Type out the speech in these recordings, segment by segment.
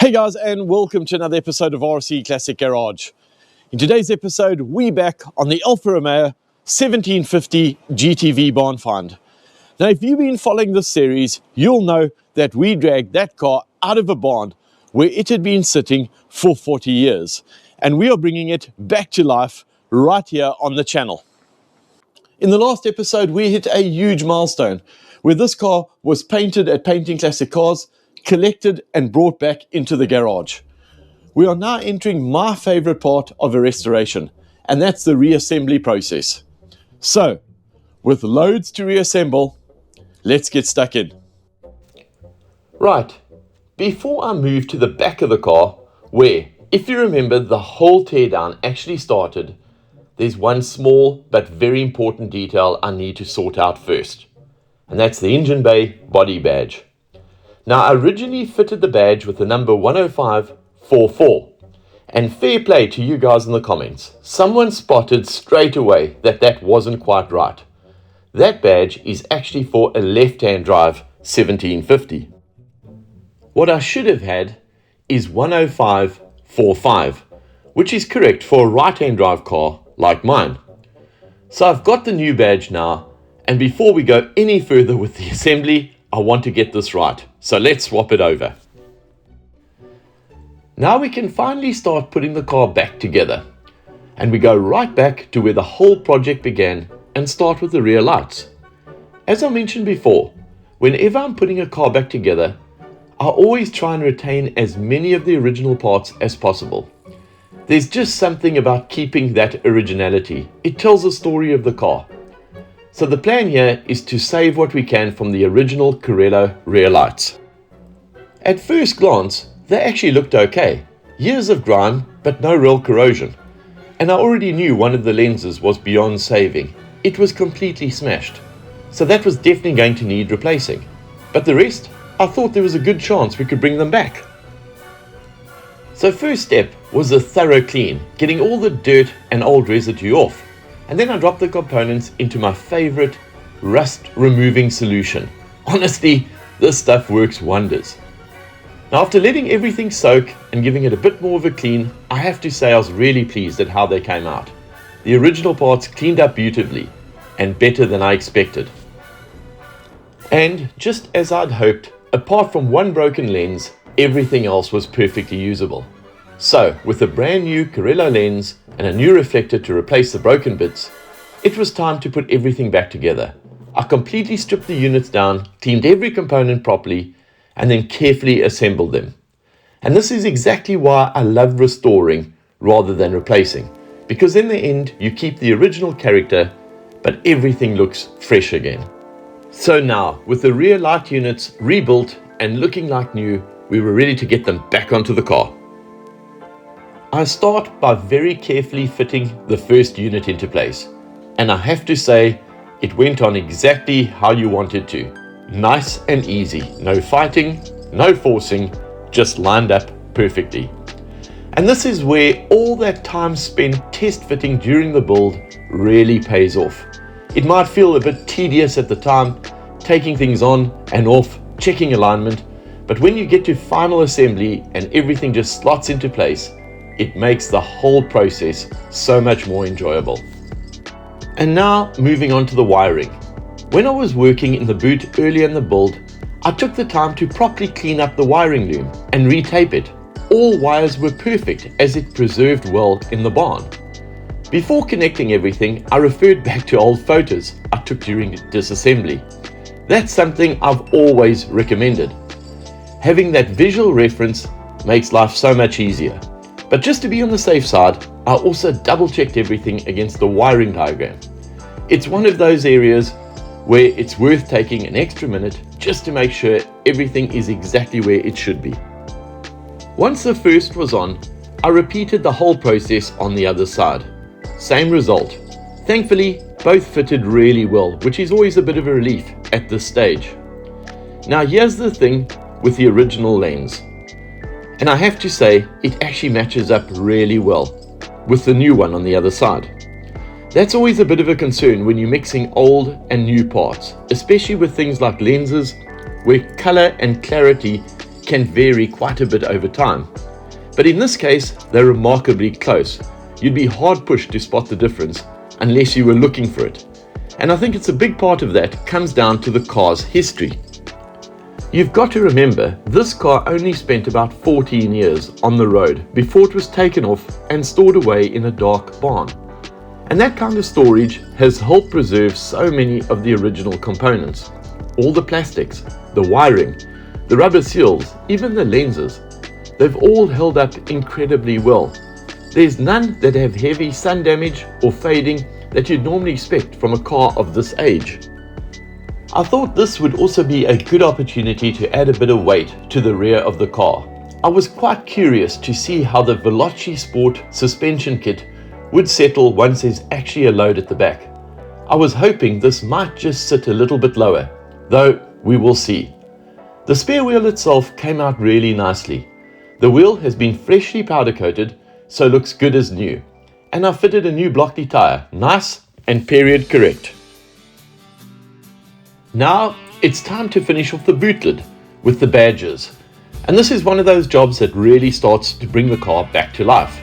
Hey guys, and welcome to another episode of RC Classic Garage. In today's episode, we're back on the Alfa Romeo 1750 GTV barn find. Now, if you've been following this series, you'll know that we dragged that car out of a barn where it had been sitting for 40 years. And we are bringing it back to life right here on the channel. In the last episode, we hit a huge milestone where this car was painted at Painting Classic Cars, collected and brought back into the garage. We are now entering my favorite part of a restoration, and that's the reassembly process. So, with loads to reassemble, let's get stuck in. Right, before I move to the back of the car, where, if you remember, the whole teardown actually started, there's one small but very important detail I need to sort out first, and that's the engine bay body badge. Now, I originally fitted the badge with the number 10544, and fair play to you guys in the comments. Someone spotted straight away that that wasn't quite right. That badge is actually for a left-hand drive 1750. What I should have had is 10545, which is correct for a right-hand drive car like mine. So I've got the new badge now, and before we go any further with the assembly, I want to get this right. So let's swap it over. Now we can finally start putting the car back together. And we go right back to where the whole project began and start with the rear lights. As I mentioned before, whenever I'm putting a car back together, I always try and retain as many of the original parts as possible. There's just something about keeping that originality. It tells the story of the car. So the plan here is to save what we can from the original Carello rear lights. At first glance, they actually looked okay. Years of grime, but no real corrosion. And I already knew one of the lenses was beyond saving. It was completely smashed. So that was definitely going to need replacing. But the rest, I thought there was a good chance we could bring them back. So first step was a thorough clean, getting all the dirt and old residue off. And then I dropped the components into my favorite rust removing solution. Honestly, this stuff works wonders. Now, after letting everything soak and giving it a bit more of a clean, I have to say I was really pleased at how they came out. The original parts cleaned up beautifully and better than I expected. And just as I'd hoped, apart from one broken lens, everything else was perfectly usable. So, with a brand new Carello lens and a new reflector to replace the broken bits, it was time to put everything back together. I completely stripped the units down, cleaned every component properly, and then carefully assembled them. And this is exactly why I love restoring rather than replacing, because in the end you keep the original character, but everything looks fresh again. So now, with the rear light units rebuilt and looking like new, we were ready to get them back onto the car. I start by very carefully fitting the first unit into place, and I have to say it went on exactly how you want it to. Nice and easy, no fighting, no forcing, just lined up perfectly. And this is where all that time spent test fitting during the build really pays off. It might feel a bit tedious at the time, taking things on and off, checking alignment, but when you get to final assembly and everything just slots into place, it makes the whole process so much more enjoyable. And now moving on to the wiring. When I was working in the boot earlier in the build, I took the time to properly clean up the wiring loom and retape it. All wires were perfect as it preserved well in the barn. Before connecting everything, I referred back to old photos I took during disassembly. That's something I've always recommended. Having that visual reference makes life so much easier. But just to be on the safe side, I also double-checked everything against the wiring diagram. It's one of those areas where it's worth taking an extra minute just to make sure everything is exactly where it should be. Once the first was on, I repeated the whole process on the other side. Same result. Thankfully, both fitted really well, which is always a bit of a relief at this stage. Now here's the thing with the original lens. And I have to say, it actually matches up really well with the new one on the other side. That's always a bit of a concern when you're mixing old and new parts, especially with things like lenses, where color and clarity can vary quite a bit over time. But in this case, they're remarkably close. You'd be hard pushed to spot the difference unless you were looking for it. And I think it's a big part of that comes down to the car's history. You've got to remember, this car only spent about 14 years on the road before it was taken off and stored away in a dark barn. And that kind of storage has helped preserve so many of the original components. All the plastics, the wiring, the rubber seals, even the lenses, they've all held up incredibly well. There's none that have heavy sun damage or fading that you'd normally expect from a car of this age. I thought this would also be a good opportunity to add a bit of weight to the rear of the car. I was quite curious to see how the Veloci Sport suspension kit would settle once there's actually a load at the back. I was hoping this might just sit a little bit lower, though we will see. The spare wheel itself came out really nicely. The wheel has been freshly powder coated, so looks good as new. And I fitted a new Blockley tyre, nice and period correct. Now it's time to finish off the boot lid with the badges. And this is one of those jobs that really starts to bring the car back to life.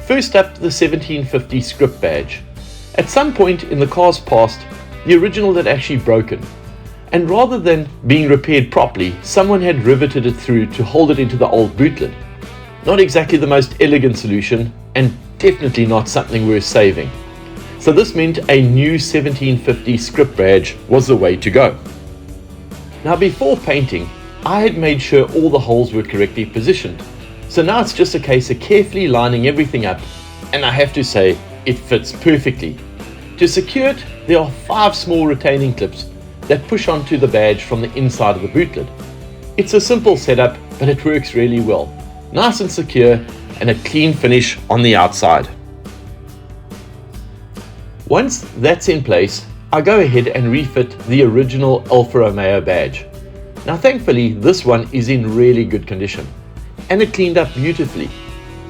First up, the 1750 script badge. At some point in the car's past, the original had actually broken. And rather than being repaired properly, someone had riveted it through to hold it into the old boot lid. Not exactly the most elegant solution, and definitely not something worth saving. So this meant a new 1750 script badge was the way to go. Now before painting, I had made sure all the holes were correctly positioned. So now it's just a case of carefully lining everything up, and I have to say, it fits perfectly. To secure it, there are 5 small retaining clips that push onto the badge from the inside of the boot lid. It's a simple setup, but it works really well. Nice and secure, and a clean finish on the outside. Once that's in place, I go ahead and refit the original Alfa Romeo badge. Now thankfully this one is in really good condition and it cleaned up beautifully,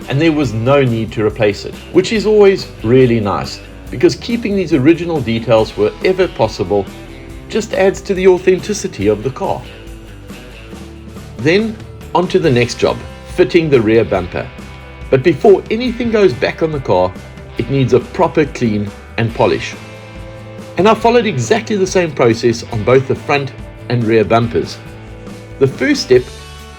and there was no need to replace it, which is always really nice because keeping these original details wherever possible just adds to the authenticity of the car. Then on to the next job, fitting the rear bumper. But before anything goes back on the car, it needs a proper clean and polish. And I followed exactly the same process on both the front and rear bumpers. The first step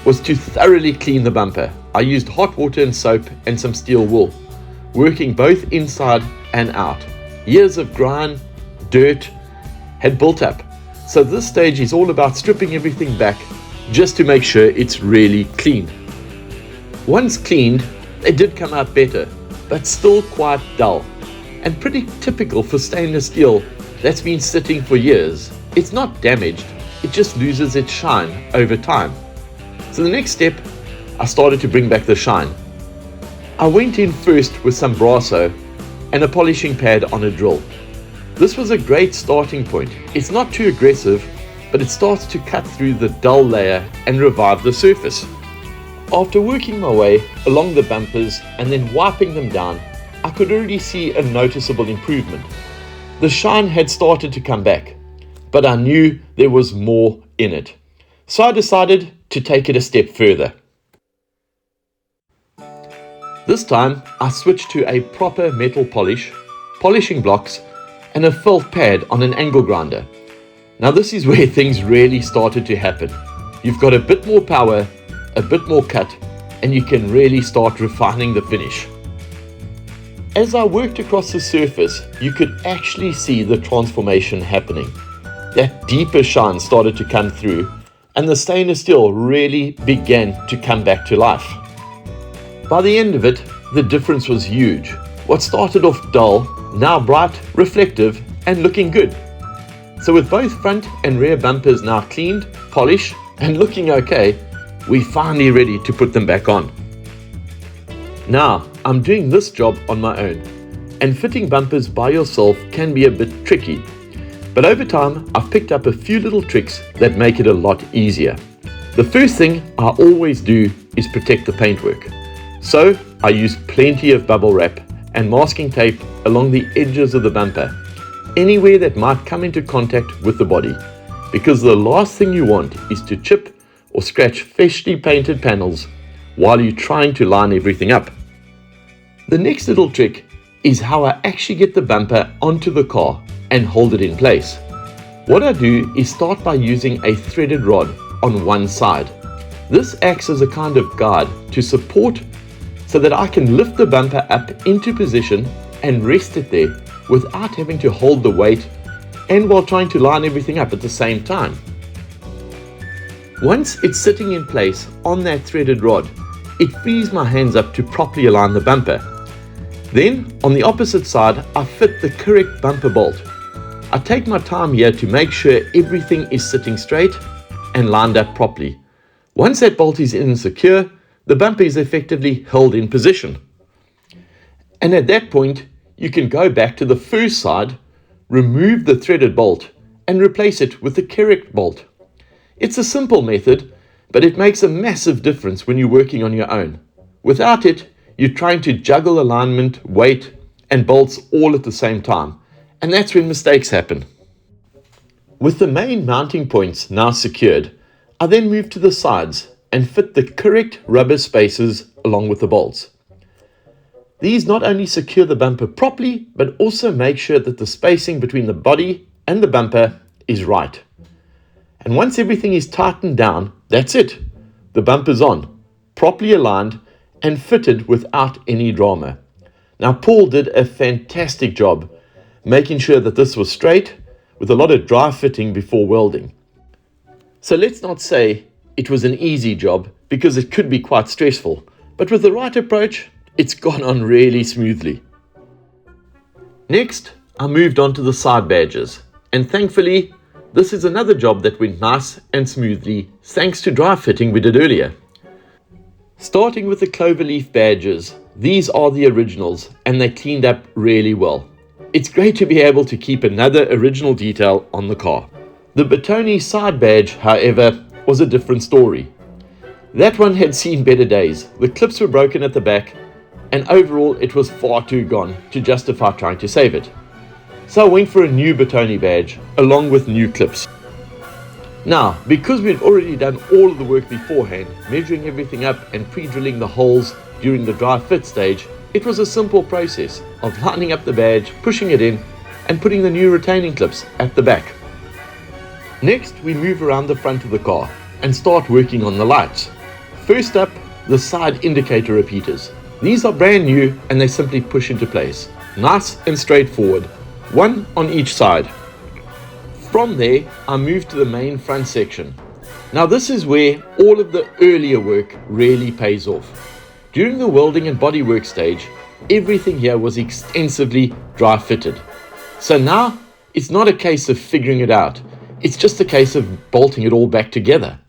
was to thoroughly clean the bumper. I used hot water and soap and some steel wool, working both inside and out. Years of grime, dirt had built up. So this stage is all about stripping everything back just to make sure it's really clean. Once cleaned, they did come out better, but still quite dull and pretty typical for stainless steel that's been sitting for years. It's not damaged, it just loses its shine over time. So the next step, I started to bring back the shine. I went in first with some Brasso and a polishing pad on a drill. This was a great starting point. It's not too aggressive, but it starts to cut through the dull layer and revive the surface. After working my way along the bumpers and then wiping them down, I could already see a noticeable improvement. The shine had started to come back, but I knew there was more in it. So I decided to take it a step further. This time I switched to a proper metal polish, polishing blocks, and a felt pad on an angle grinder. Now this is where things really started to happen. You've got a bit more power, a bit more cut, and you can really start refining the finish. As I worked across the surface, you could actually see the transformation happening. That deeper shine started to come through, and the stainless steel really began to come back to life. By the end of it, the difference was huge. What started off dull, now bright, reflective, and looking good. So with both front and rear bumpers now cleaned, polished, and looking okay, we're finally ready to put them back on. Now, I'm doing this job on my own, and fitting bumpers by yourself can be a bit tricky. But over time, I've picked up a few little tricks that make it a lot easier. The first thing I always do is protect the paintwork. So I use plenty of bubble wrap and masking tape along the edges of the bumper, anywhere that might come into contact with the body, because the last thing you want is to chip or scratch freshly painted panels while you're trying to line everything up. The next little trick is how I actually get the bumper onto the car and hold it in place. What I do is start by using a threaded rod on one side. This acts as a kind of guide to support so that I can lift the bumper up into position and rest it there without having to hold the weight and while trying to line everything up at the same time. Once it's sitting in place on that threaded rod, it frees my hands up to properly align the bumper. Then, on the opposite side, I fit the correct bumper bolt. I take my time here to make sure everything is sitting straight and lined up properly. Once that bolt is in and secure, the bumper is effectively held in position. And at that point, you can go back to the first side, remove the threaded bolt, and replace it with the correct bolt. It's a simple method, but it makes a massive difference when you're working on your own. Without it, you're trying to juggle alignment, weight, and bolts all at the same time, and that's when mistakes happen. With the main mounting points now secured, I then move to the sides and fit the correct rubber spacers along with the bolts. These not only secure the bumper properly, but also make sure that the spacing between the body and the bumper is right. And once everything is tightened down, that's it. The bumper's on, properly aligned and fitted without any drama. Now Paul did a fantastic job making sure that this was straight with a lot of dry fitting before welding. So let's not say it was an easy job because it could be quite stressful, but with the right approach, it's gone on really smoothly. Next, I moved on to the side badges, and thankfully, this is another job that went nice and smoothly thanks to dry fitting we did earlier. Starting with the cloverleaf badges, these are the originals and they cleaned up really well. It's great to be able to keep another original detail on the car. The Bertone side badge, however, was a different story. That one had seen better days. The clips were broken at the back, and overall it was far too gone to justify trying to save it. So I went for a new Bertone badge along with new clips. Now, because we'd already done all of the work beforehand, measuring everything up and pre-drilling the holes during the dry fit stage, it was a simple process of lining up the badge, pushing it in, and putting the new retaining clips at the back. Next, we move around the front of the car and start working on the lights. First up, the side indicator repeaters. These are brand new and they simply push into place. Nice and straightforward, one on each side. From there, I move to the main front section. Now this is where all of the earlier work really pays off. During the welding and bodywork stage, everything here was extensively dry fitted. So now, it's not a case of figuring it out. It's just a case of bolting it all back together.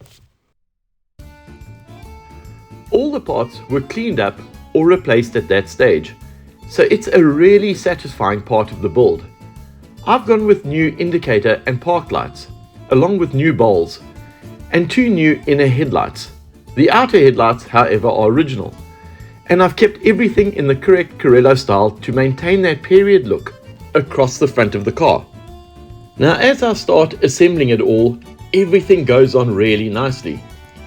All the parts were cleaned up or replaced at that stage, so it's a really satisfying part of the build. I've gone with new indicator and park lights, along with new bowls, and 2 new inner headlights. The outer headlights, however, are original, and I've kept everything in the correct Carello style to maintain that period look across the front of the car. Now as I start assembling it all, everything goes on really nicely.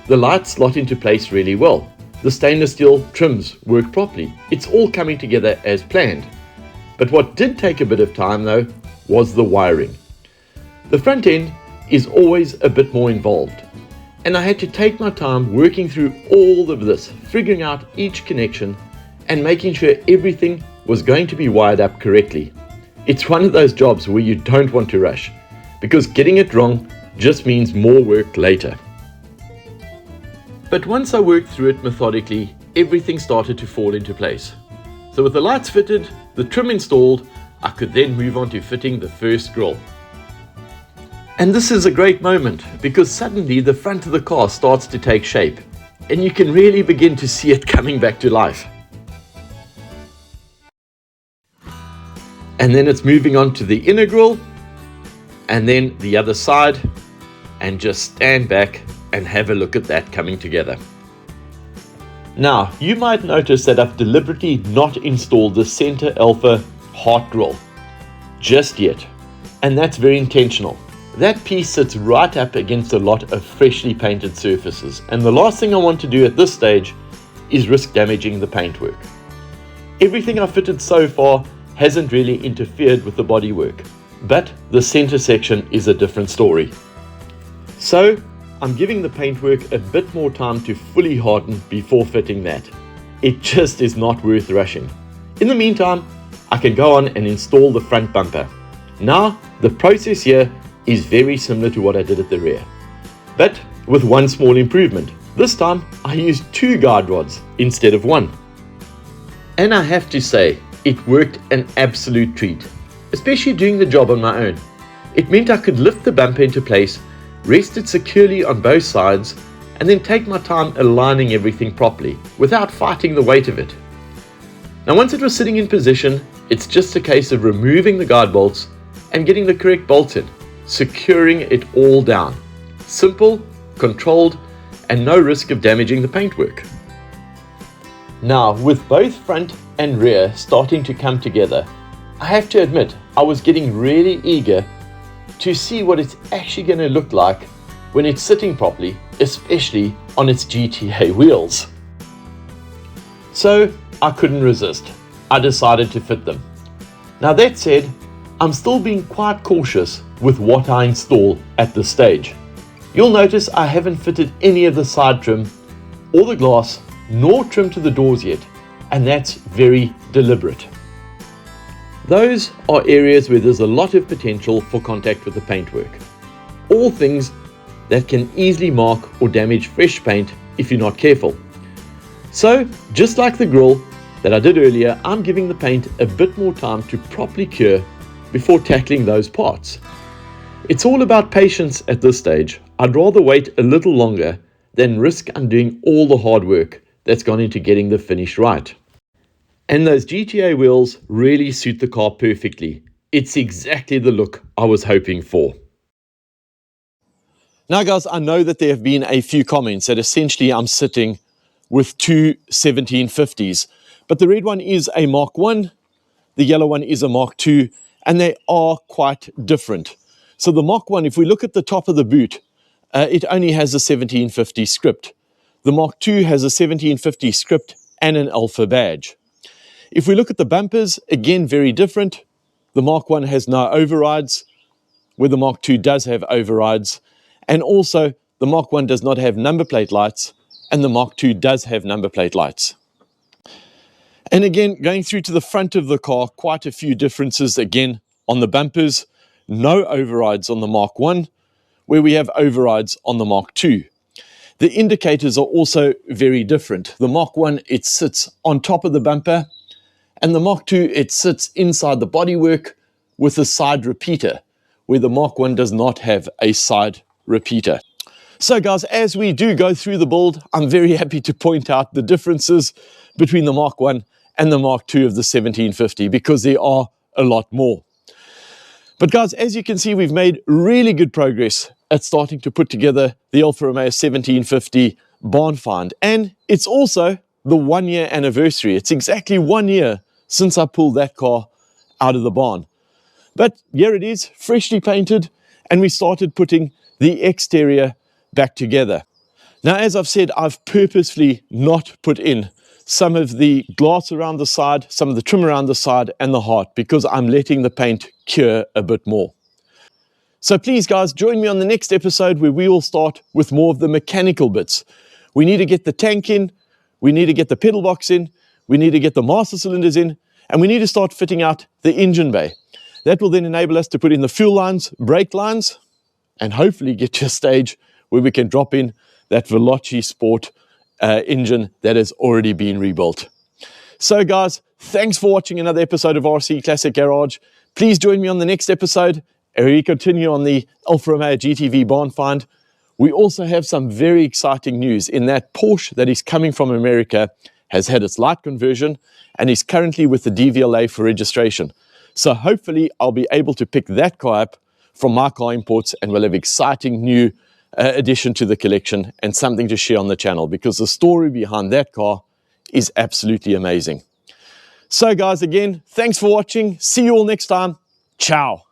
The lights slot into place really well. The stainless steel trims work properly. It's all coming together as planned. But what did take a bit of time though was the wiring. The front end is always a bit more involved, and I had to take my time working through all of this, figuring out each connection and making sure everything was going to be wired up correctly. It's one of those jobs where you don't want to rush, because getting it wrong just means more work later. But once I worked through it methodically, everything started to fall into place. So with the lights fitted, the trim installed, I could then move on to fitting the first grille. And this is a great moment because suddenly the front of the car starts to take shape and you can really begin to see it coming back to life. And then it's moving on to the inner grille and then the other side, and just stand back and have a look at that coming together. Now, you might notice that I've deliberately not installed the center Alfa heart grille just yet, and that's very intentional. that piece sits right up against a lot of freshly painted surfaces, and the last thing I want to do at this stage is risk damaging the paintwork. Everything I've fitted so far hasn't really interfered with the bodywork, but the center section is a different story. So I'm giving the paintwork a bit more time to fully harden before fitting that. It just is not worth rushing. In the meantime, I can go on and install the front bumper. Now, the process here is very similar to what I did at the rear, but with one small improvement. This time, I used 2 guide rods instead of 1. And I have to say, it worked an absolute treat, especially doing the job on my own. It meant I could lift the bumper into place, rest it securely on both sides, and then take my time aligning everything properly without fighting the weight of it. Now once it was sitting in position, it's just a case of removing the guide bolts and getting the correct bolts in, securing it all down. Simple, controlled, and no risk of damaging the paintwork. Now, with both front and rear starting to come together, I have to admit I was getting really eager to see what it's actually going to look like when it's sitting properly, especially on its GTA wheels. So I couldn't resist. I decided to fit them. Now that said, I'm still being quite cautious with what I install at this stage. You'll notice I haven't fitted any of the side trim or the glass nor trim to the doors yet, and that's very deliberate. Those are areas where there's a lot of potential for contact with the paintwork. All things that can easily mark or damage fresh paint if you're not careful. So, just like the grill that I did earlier, I'm giving the paint a bit more time to properly cure before tackling those parts. It's all about patience at this stage. I'd rather wait a little longer than risk undoing all the hard work that's gone into getting the finish right. And those GTA wheels really suit the car perfectly. It's exactly the look I was hoping for. Now guys, I know that there have been a few comments that essentially I'm sitting with 2 1750s, but the red one is a Mark 1, the yellow one is a Mark 2, and they are quite different. So the Mark 1, if we look at the top of the boot, it only has a 1750 script. The Mark 2 has a 1750 script and an Alfa badge. If we look at the bumpers, again very different. The Mark 1 has no overrides, where the Mark 2 does have overrides. And also, the Mark 1 does not have number plate lights, and the Mark 2 does have number plate lights. And again, going through to the front of the car, quite a few differences again on the bumpers. No overrides on the Mark 1, where we have overrides on the Mark 2. The indicators are also very different. The Mark 1, it sits on top of the bumper, and the Mark 2, it sits inside the bodywork with a side repeater, where the Mark 1 does not have a side repeater. So guys, as we do go through the build, I'm very happy to point out the differences between the Mark 1 and the Mark 2 of the 1750, because there are a lot more. But guys, as you can see, we've made really good progress at starting to put together the Alfa Romeo 1750 barn find. And it's also the 1-year anniversary. It's exactly 1 year since I pulled that car out of the barn. But here it is, freshly painted, and we started putting the exterior back together. Now, as I've said, I've purposefully not put in some of the glass around the side, some of the trim around the side, and the heart, because I'm letting the paint cure a bit more. So please, guys, join me on the next episode where we will start with more of the mechanical bits. We need to get the tank in, we need to get the pedal box in, we need to get the master cylinders in, and we need to start fitting out the engine bay. That will then enable us to put in the fuel lines, brake lines, and hopefully get to a stage where we can drop in that Veloci Sport engine that has already been rebuilt. So guys, thanks for watching another episode of RC Classic Garage. Please join me on the next episode and we continue on the Alfa Romeo GTV barn find. We also have some very exciting news in that Porsche that is coming from America has had its light conversion and is currently with the DVLA for registration. So hopefully I'll be able to pick that car up from my car imports, and we'll have exciting new addition to the collection and something to share on the channel, because the story behind that car is absolutely amazing. So guys, again, thanks for watching. See you all next time. Ciao.